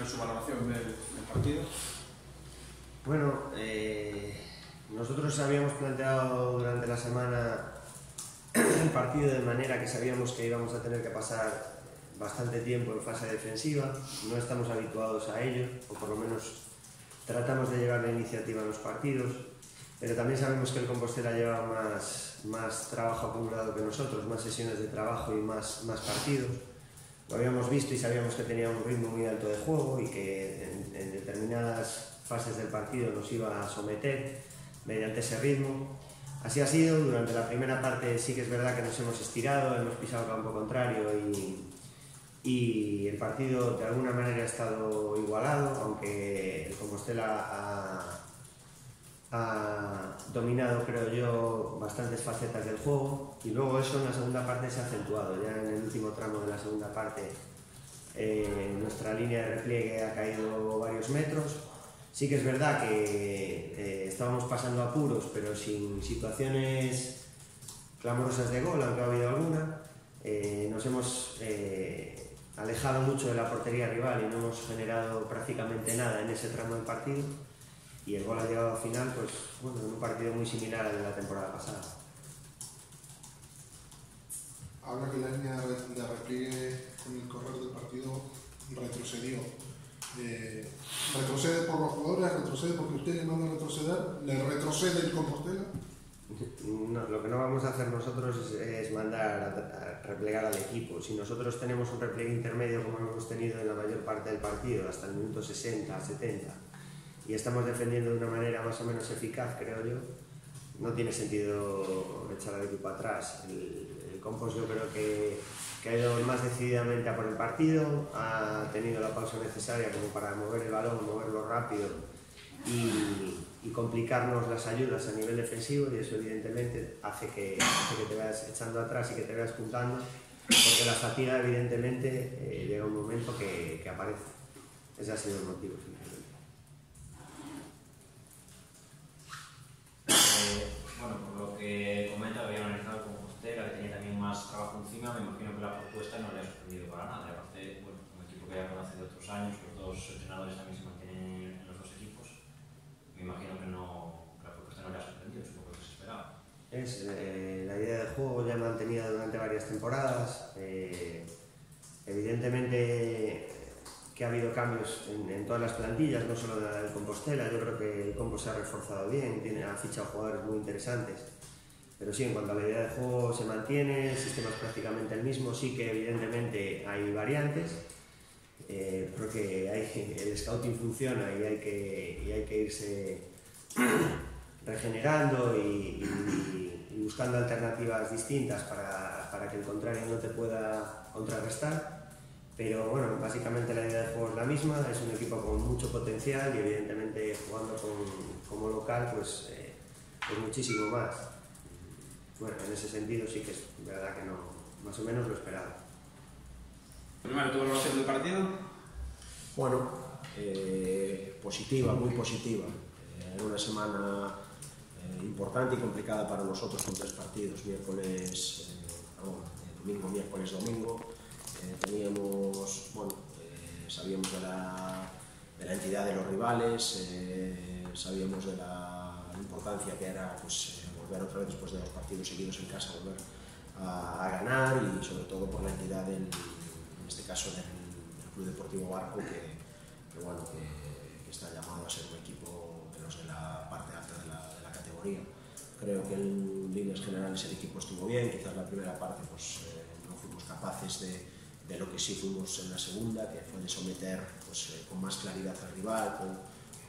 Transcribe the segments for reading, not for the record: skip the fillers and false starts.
primero su valoración del partido. Bueno, nosotros habíamos planteado durante la semana el partido de manera que sabíamos que íbamos a tener que pasar bastante tiempo en fase defensiva. No estamos habituados a ello, o por lo menos tratamos de llevar la iniciativa en los partidos, pero también sabemos que el Compostela lleva más trabajo acumulado que nosotros, más sesiones de trabajo y más partidos. Lo habíamos visto y sabíamos que tenía un ritmo muy alto de juego y que en determinadas fases del partido nos iba a someter mediante ese ritmo. Así ha sido. Durante la primera parte sí que es verdad que nos hemos estirado, hemos pisado campo contrario y el partido de alguna manera ha estado igualado, aunque el Compostela ha dominado, creo yo, bastantes facetas del juego, y luego eso en la segunda parte se ha acentuado. Ya en el último tramo de la segunda parte nuestra línea de repliegue ha caído varios metros. Sí que es verdad que estábamos pasando apuros, pero sin situaciones clamorosas de gol, aunque ha habido alguna. Nos hemos alejado mucho de la portería rival y no hemos generado prácticamente nada en ese tramo del partido, y el gol ha llegado al final, pues bueno, en un partido muy similar al de la temporada pasada. Habla que la línea de repliegue con el correr del partido retrocedió. ¿Retrocede por los jugadores? ¿Retrocede porque usted le manda a retroceder? ¿Le retrocede el Compostela? No, lo que no vamos a hacer nosotros es mandar a replegar al equipo. Si nosotros tenemos un repliegue intermedio como hemos tenido en la mayor parte del partido, hasta el minuto 60, 70, y estamos defendiendo de una manera más o menos eficaz, creo yo, no tiene sentido echar al equipo atrás. El Compos yo creo que ha ido más decididamente a por el partido, ha tenido la pausa necesaria como para mover el balón, moverlo rápido y complicarnos las ayudas a nivel defensivo, y eso evidentemente hace que te vayas echando atrás y que te vayas juntando, porque la fatiga evidentemente llega un momento que aparece. Ese ha sido el motivo, simplemente. Bueno, por lo que comenta, había analizado el Compostela, que tenía también más trabajo encima. Me imagino que la propuesta no le ha sorprendido para nada. Y aparte, bueno, un equipo que ya conoce de otros años, los dos entrenadores también se mantienen en los dos equipos. Me imagino que la propuesta no le ha sorprendido, es un poco lo que se esperaba. La idea de juego ya mantenida durante varias temporadas. Evidentemente que ha habido cambios en todas las plantillas, no solo de la del Compostela. Yo creo que el Compos se ha reforzado bien, ha fichado jugadores muy interesantes, pero sí, en cuanto a la idea de juego se mantiene, el sistema es prácticamente el mismo. Sí que evidentemente hay variantes, porque el scouting funciona y hay que irse regenerando y buscando alternativas distintas para que el contrario no te pueda contrarrestar. Pero bueno, básicamente la idea de juego es la misma. Es un equipo con mucho potencial y evidentemente jugando como local pues muchísimo más. Bueno, en ese sentido sí que es verdad que no, más o menos lo esperaba. Primero, ¿tu valoración del partido? Bueno, positiva, muy positiva. Era una semana importante y complicada para nosotros, con 3 partidos, domingo, miércoles, domingo. Teníamos, bueno, sabíamos de la entidad de los rivales, sabíamos de la importancia que era pues, volver otra vez después de 2 partidos seguidos en casa, volver a ganar, y sobre todo por la entidad en este caso del Club Deportivo Barco, que está llamado a ser un equipo de los de la parte alta de la categoría. Creo que en líneas generales el equipo estuvo bien. Quizás la primera parte pues, no fuimos capaces de lo que sí fuimos en la segunda, que fue de someter pues, con más claridad al rival,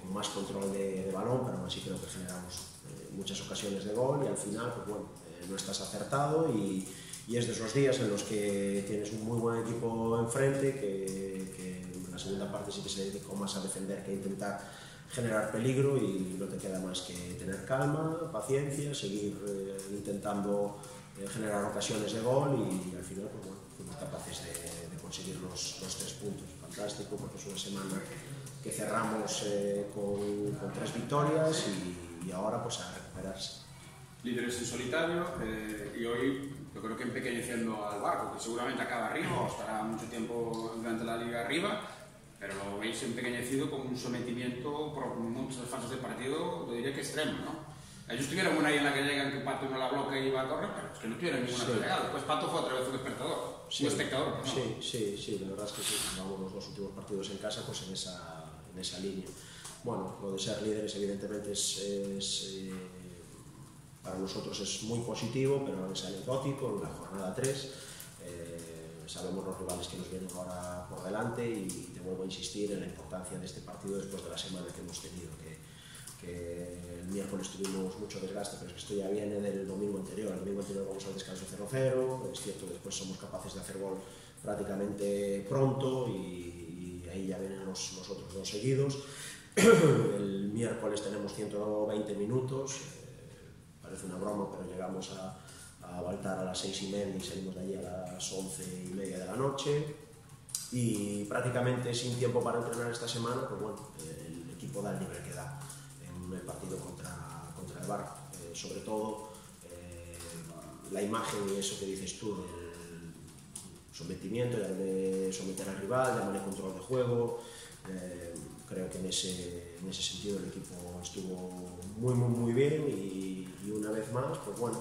con más control de balón, pero aún así creo que generamos muchas ocasiones de gol, y al final pues, bueno, no estás acertado, y es de esos días en los que tienes un muy buen equipo enfrente, que en la segunda parte sí que se dedicó más a defender que a intentar generar peligro, y no te queda más que tener calma, paciencia, seguir intentando generar ocasiones de gol, y al final pues, bueno, fuimos capaces de conseguir los 3 puntos. Fantástico, porque es una semana que cerramos con 3 victorias, y ahora pues a recuperarse. Líderes en solitario, y hoy yo creo que empequeñeciendo al Barco, que seguramente acaba arriba o estará mucho tiempo durante la liga arriba, pero lo veis empequeñecido con un sometimiento por muchas fases del partido, yo diría que extremo, ¿no? Ellos tuvieron una ahí en la que llegan que Pato no la bloquea y iba a correr, pero es que no tuvieron ninguna pegada. Después Pato fue otra vez un espectador. Sí, la verdad es que sí, jugamos los dos últimos partidos en casa pues en esa línea. Bueno, lo de ser líderes evidentemente para nosotros es muy positivo, pero es anecdótico. En la jornada 3 sabemos los rivales que nos vienen ahora por delante y te vuelvo a insistir en la importancia de este partido después de la semana que hemos tenido, que el miércoles tuvimos mucho desgaste, pero es que esto ya viene del domingo anterior. El domingo anterior vamos al descanso 0-0, es cierto, después somos capaces de hacer gol prácticamente pronto y ahí ya vienen los otros dos seguidos. El miércoles tenemos 120 minutos, parece una broma, pero llegamos a Baltar a las 6:30 y salimos de allí a las 11:30 de la noche y prácticamente sin tiempo para entrenar esta semana, pues bueno, el equipo da el nivel que da en el partido contra el Barça. Sobre todo la imagen y eso que dices tú del sometimiento, de someter al rival, de manera control de juego. Creo que en ese sentido el equipo estuvo muy bien y una vez más, pues bueno,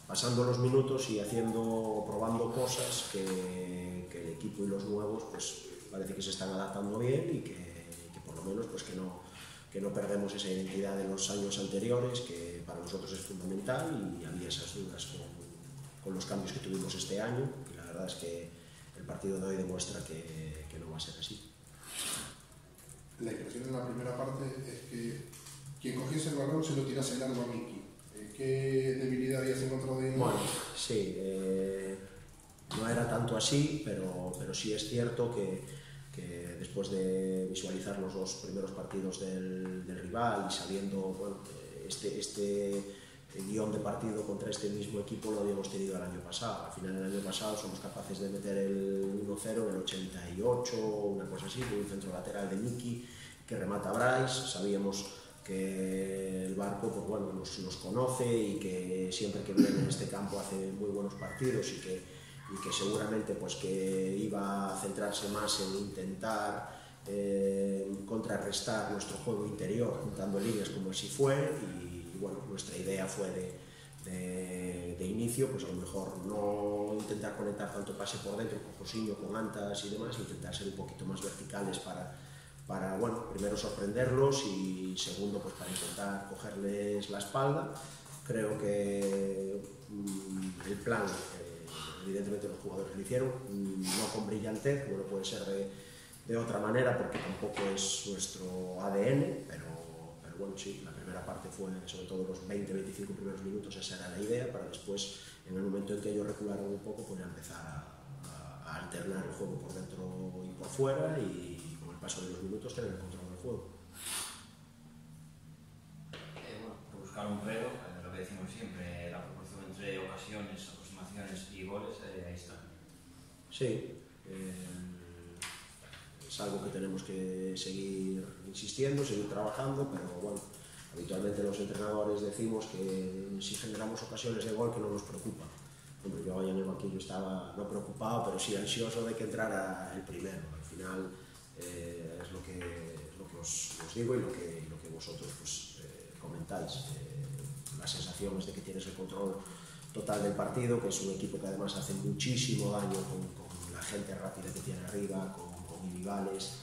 pasando los minutos y probando cosas que el equipo y los nuevos pues parece que se están adaptando bien y que por lo menos pues que no perdemos esa identidad de los años anteriores, que para nosotros es fundamental, y había esas dudas con los cambios que tuvimos este año, y la verdad es que el partido de hoy demuestra que no va a ser así. La impresión en la primera parte es que quien cogiese el balón se lo tirase largo a Miki. ¿Qué debilidad habías encontrado ahí? Bueno, sí, no era tanto así, pero sí es cierto que después de visualizar los dos primeros partidos del rival y sabiendo, bueno, este guión de partido contra este mismo equipo lo habíamos tenido el año pasado. Al final del año pasado somos capaces de meter el 1-0 en el 88, una cosa así, con un centro lateral de Miki que remata a Bryce. Sabíamos que el Barco pues bueno, nos conoce y que siempre que viene en este campo hace muy buenos partidos y que seguramente pues que iba a centrarse más en intentar contrarrestar nuestro juego interior juntando líneas como así fue, y bueno, nuestra idea fue de inicio pues a lo mejor no intentar conectar tanto pase por dentro con Josinho, con Antas y demás, intentar ser un poquito más verticales para bueno, primero sorprenderlos y segundo pues para intentar cogerles la espalda. Creo que el plan evidentemente los jugadores lo hicieron, no con brillantez, como no puede ser de otra manera porque tampoco es nuestro ADN, pero bueno, sí, la primera parte fue sobre todo los 20-25 primeros minutos, esa era la idea, para después, en el momento en que ellos recularon un poco, pues ya empezar a alternar el juego por dentro y por fuera y con el paso de los minutos tener el control del juego. Bueno, por buscar un freno, lo que decimos siempre, la proporción entre ocasiones, aproximaciones y goles, ahí está. Sí, es algo que tenemos que seguir insistiendo, seguir trabajando, pero bueno, habitualmente los entrenadores decimos que si generamos ocasiones de gol que no nos preocupa. Hombre, yo hoy en el banquillo estaba no preocupado, pero sí ansioso de que entrara el primero. Al final es lo que os digo y lo que vosotros pues, comentáis. La sensación es de que tienes el control total del partido, que es un equipo que además hace muchísimo daño con la gente rápida que tiene arriba, con individuales.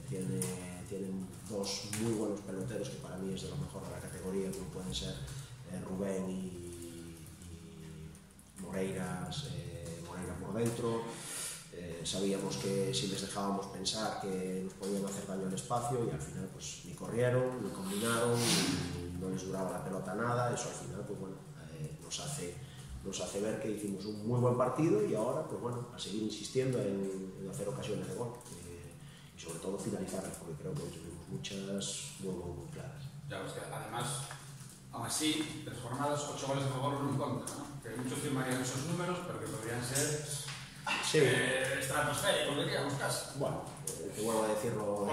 Tienen dos muy buenos peloteros que para mí es de lo mejor de la categoría, como pueden ser Rubén y Moreira por dentro. Sabíamos que si les dejábamos pensar que nos podían hacer daño al espacio, y al final pues ni corrieron, ni combinaron, ni no les duraba la pelota nada. Eso al final pues bueno, nos hace ver que hicimos un muy buen partido y ahora pues bueno, a seguir insistiendo en hacer ocasiones de gol y sobre todo finalizarlas, porque creo que tuvimos muchas muy claras. Ya ves que además, aún así, de las jornadas 8 goles a favor, 1 en contra, ¿no? Que muchos firmarían esos números, pero que podrían ser estratosféricos, diríamos casi. Bueno, te vuelvo a decirlo,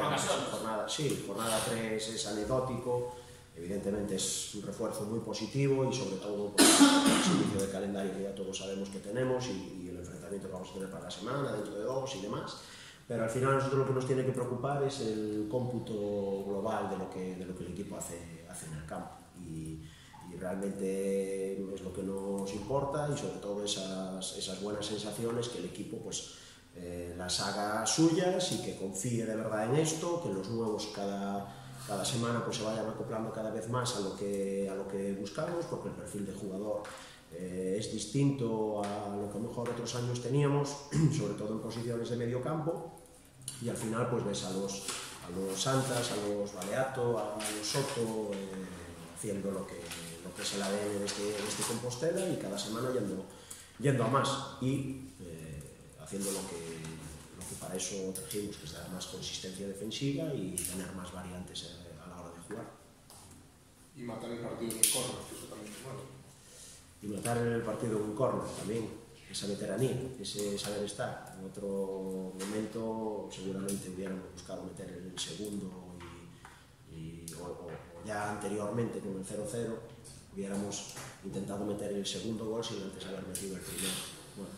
jornada 3 es anecdótico. Evidentemente es un refuerzo muy positivo y sobre todo por el servicio de calendario que ya todos sabemos que tenemos y el enfrentamiento entrenamiento que vamos a tener para la semana, dentro de 2 y demás, pero al final a nosotros lo que nos tiene que preocupar es el cómputo global de lo que el equipo hace en el campo, y realmente es lo que nos importa, y sobre todo esas buenas sensaciones, que el equipo pues las haga suyas y que confíe de verdad en esto, que los nuevos cada semana pues se vayan acoplando cada vez más a lo que buscamos, porque el perfil de jugador es distinto a lo que a lo mejor otros años teníamos, sobre todo en posiciones de medio campo, y al final pues ves a los Santas, a los Baleato, a los Soto haciendo lo que es el ADN de este Compostela, y cada semana yendo a más, y haciendo lo que para eso trajimos, que es dar más consistencia defensiva y tener más variantes a la hora de jugar. Y matar el partido en el córner, que eso también es malo. Y matar el partido en un córner también, esa veteranía, ese saber estar. En otro momento seguramente hubiéramos buscado meter el segundo, o ya anteriormente con el 0-0 hubiéramos intentado meter el segundo gol sin antes haber metido el primero. Bueno,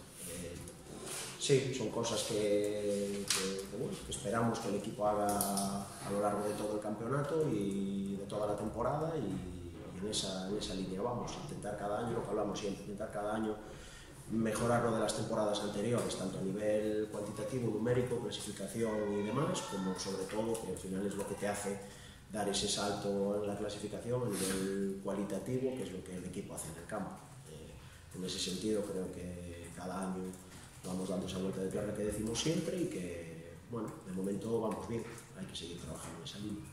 sí, son cosas que esperamos que el equipo haga a lo largo de todo el campeonato y de toda la temporada, y en esa línea vamos, intentar cada año, lo que hablamos siempre, intentar cada año mejorar lo de las temporadas anteriores, tanto a nivel cuantitativo, numérico, clasificación y demás, como sobre todo, que al final es lo que te hace dar ese salto en la clasificación a nivel cualitativo, que es lo que el equipo hace en el campo. En ese sentido creo que cada año vamos dando esa vuelta de tierra que decimos siempre, y que, bueno, de momento vamos bien, hay que seguir trabajando en esa línea.